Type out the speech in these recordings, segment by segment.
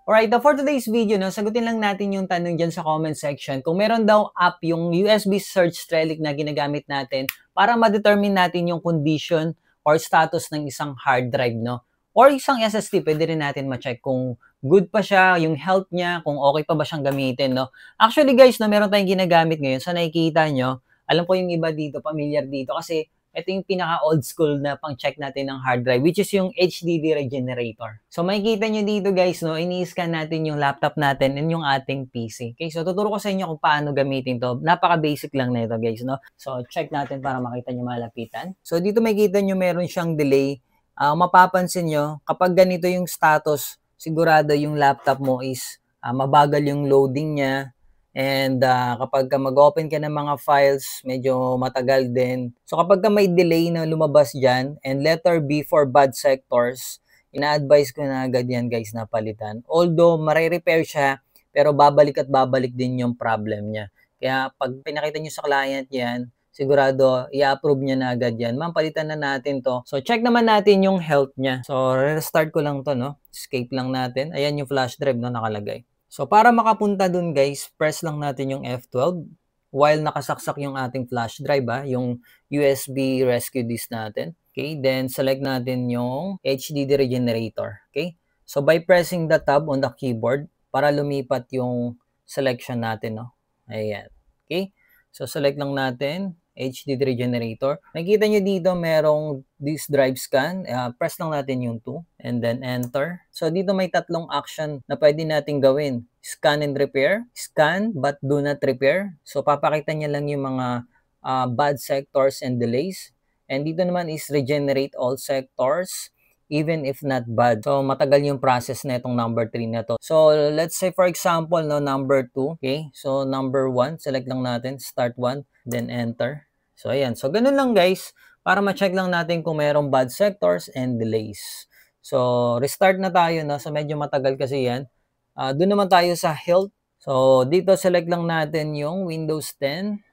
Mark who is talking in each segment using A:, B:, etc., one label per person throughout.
A: Alright, for today's video, no, sagutin lang natin yung tanong dyan sa comment section. Kung meron daw app yung USB Search Relic na ginagamit natin para ma-determine natin yung condition or status ng isang hard drive, no? Or isang SSD, pwede rin natin ma-check kung good pa siya, yung health niya, kung okay pa ba siyang gamitin, no? Actually guys, no, meron tayong ginagamit ngayon. So nakikita nyo, alam ko yung iba dito, familiar dito kasi ito yung pinaka-old school na pang-check natin ng hard drive, which is yung HDD regenerator. So, makikita nyo dito guys, no, ini-scan natin yung laptop natin and yung ating PC. Okay, so tuturo ko sa inyo kung paano gamitin to. Napaka-basic lang na ito guys, no. So, check natin para makita nyo malapitan. So, dito makikita nyo meron siyang delay. Mapapansin nyo, kapag ganito yung status, sigurado yung laptop mo is mabagal yung loading niya. And kapag mag-open ka ng mga files, medyo matagal din. So kapag may delay na lumabas dyan, and letter B for bad sectors, ina-advise ko na agad yan guys na palitan. Although mare-repair siya, pero babalik at babalik din yung problem niya. Kaya pag pinakita nyo sa client yan, sigurado i-approve niya na agad yan. Ma'am, palitan na natin to. So check naman natin yung health niya. So restart ko lang to, no? Escape lang natin. Ayan yung flash drive, no, nakalagay. So, para makapunta dun guys, press lang natin yung F12 while nakasaksak yung ating flash drive, yung USB rescue disk natin. Okay, then select natin yung HDD regenerator. Okay, so by pressing the tab on the keyboard, para lumipat yung selection natin, no? Ayan. Okay, so select lang natin HDD regenerator. Makikita nyo dito merong disk drive scan. Press lang natin yung 2 and then enter. So dito may tatlong action na pwede natin gawin. Scan and repair. Scan but do not repair. So papakita niya lang yung mga bad sectors and delays. And dito naman is regenerate all sectors even if not bad. So matagal yung process na itong number 3 na to. So let's say for example, no, number 2. Okay, so number 1, select lang natin, start 1, then enter. So ayan, so ganun lang guys, para ma-check lang natin kung mayroong bad sectors and delays. So restart na tayo, no? So medyo matagal kasi yan. Doon naman tayo sa health. So dito select lang natin yung Windows 10.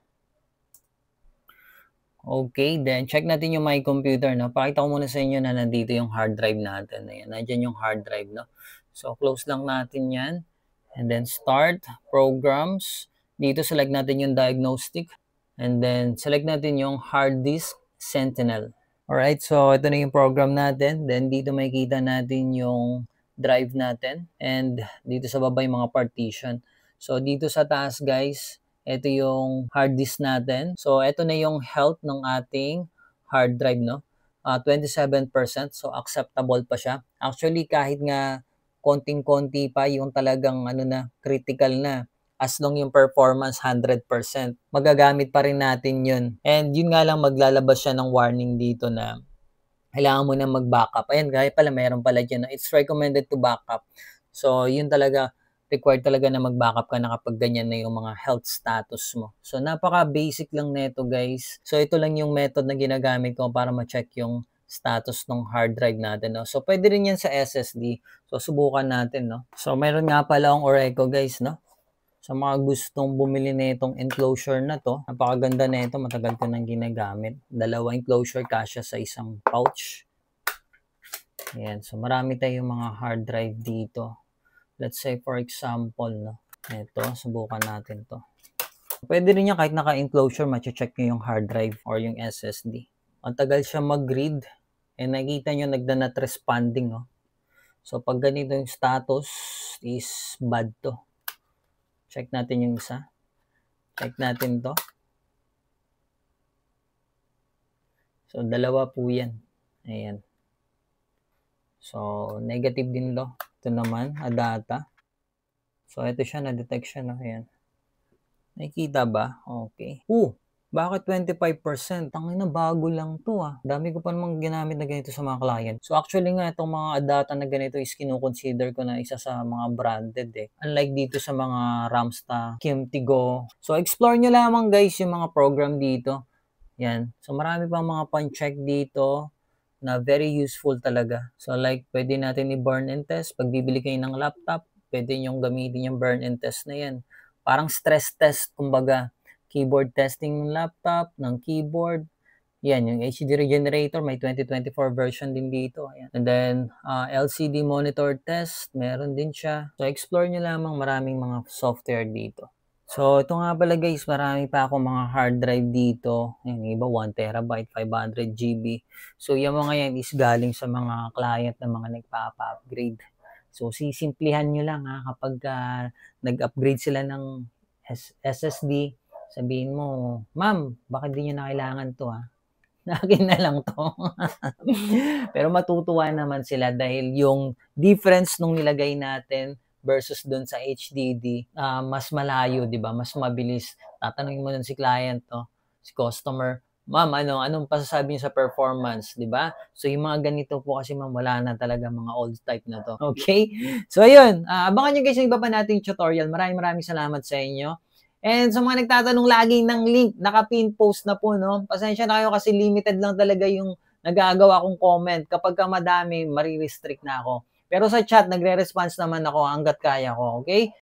A: Okay, then check natin yung my computer, no? Pakita ko muna sa inyo na nandito yung hard drive natin. Ayan, nandiyan yung hard drive, no? So close lang natin yan. And then start, programs. Dito select natin yung diagnostic. And then select natin yung hard disk Sentinel. Alright, so ito na yung program natin. Then dito makikita natin yung drive natin. And dito sa baba yung mga partition. So dito sa taas guys, ito yung hard disk natin. So ito na yung health ng ating hard drive, no? 27%, so acceptable pa siya. Actually kahit nga konting-konti pa yung talagang critical na. As long yung performance 100%, magagamit pa rin natin yun. And yun nga lang, maglalabas siya ng warning dito na kailangan mo na mag-backup. Ayan, gaya pala, mayroon pala dyan. It's recommended to backup. So, yun talaga, required talaga na mag-backup ka na kapag ganyan na yung mga health status mo. So, napaka-basic lang neto guys. So, ito lang yung method na ginagamit ko para ma-check yung status ng hard drive natin, no? So, pwede rin yan sa SSD. So, subukan natin, no? So, mayroon nga pala akong Oreco guys, no? Sa mga gustong bumili na itong enclosure na to, napakaganda na ito, matagal ko nang ginagamit. Dalawang enclosure kasya sa isang pouch. Ayan, so marami tayong mga hard drive dito. Let's say for example, no, ito, subukan natin to. Pwede rin yan kahit naka-enclosure, ma-check nyo yung hard drive or yung SSD. Ang tagal siya mag-read, and nakikita nyo nagda-not responding. Oh. So pag ganito yung status is bad to. Check natin yung isa. Check natin to. So, dalawa po yan. Ayan. So, negative din lo. Ito naman, data. So, ito siya, na-detect siya. No? Ayan. Nakikita ba? Okay. Bakit 25%? Tangin na, bago lang to Dami ko pa namang ginamit na ganito sa mga client. So actually nga itong mga data na ganito is kinukonsider ko na isa sa mga branded Unlike dito sa mga Ramsta, Kimtigo. So explore nyo lamang guys yung mga program dito. Yan. So marami pang mga pan-check dito na very useful talaga. So like pwede natin i-burn and test. Pag bibili kayo ng laptop, pwede nyo gamitin yung burn and test na yan. Parang stress test kumbaga. Keyboard testing ng laptop, ng keyboard, Yan, yung HD regenerator, may 2024 version din dito. Ayan. And then, LCD monitor test, meron din siya. So, explore nyo lamang, maraming mga software dito. So, ito nga pala guys, marami pa akong mga hard drive dito. Yung iba, 1 terabyte, 500 GB. So, yung mga yan is galing sa mga client na mga nagpa-upgrade. So, sisimplihan nyo lang ha, kapag nag-upgrade sila ng SSD, sabihin mo, ma'am, bakit di nyo na kailangan to ha? Akin na lang 'to. Pero matutuwa naman sila dahil yung difference nung nilagay natin versus dun sa HDD, mas malayo, 'di ba? Mas mabilis. Tatanungin mo nun si client 'no, si customer, "Ma'am, anong pasasabi niyo sa performance?" 'Di ba? So yung mga ganito po kasi ma'am, wala na talaga mga old type na 'to, okay? So ayun, abangan niyo guys yung iba pa nating tutorial. Maraming salamat sa inyo. And sa mga nagtatanong lagi ng link, naka-pin post na po, no? Pasensya na kayo kasi limited lang talaga yung nagagawa kong comment. Kapag ka madami, marirestrict na ako. Pero sa chat, nagre-response naman ako hanggat kaya ko, okay?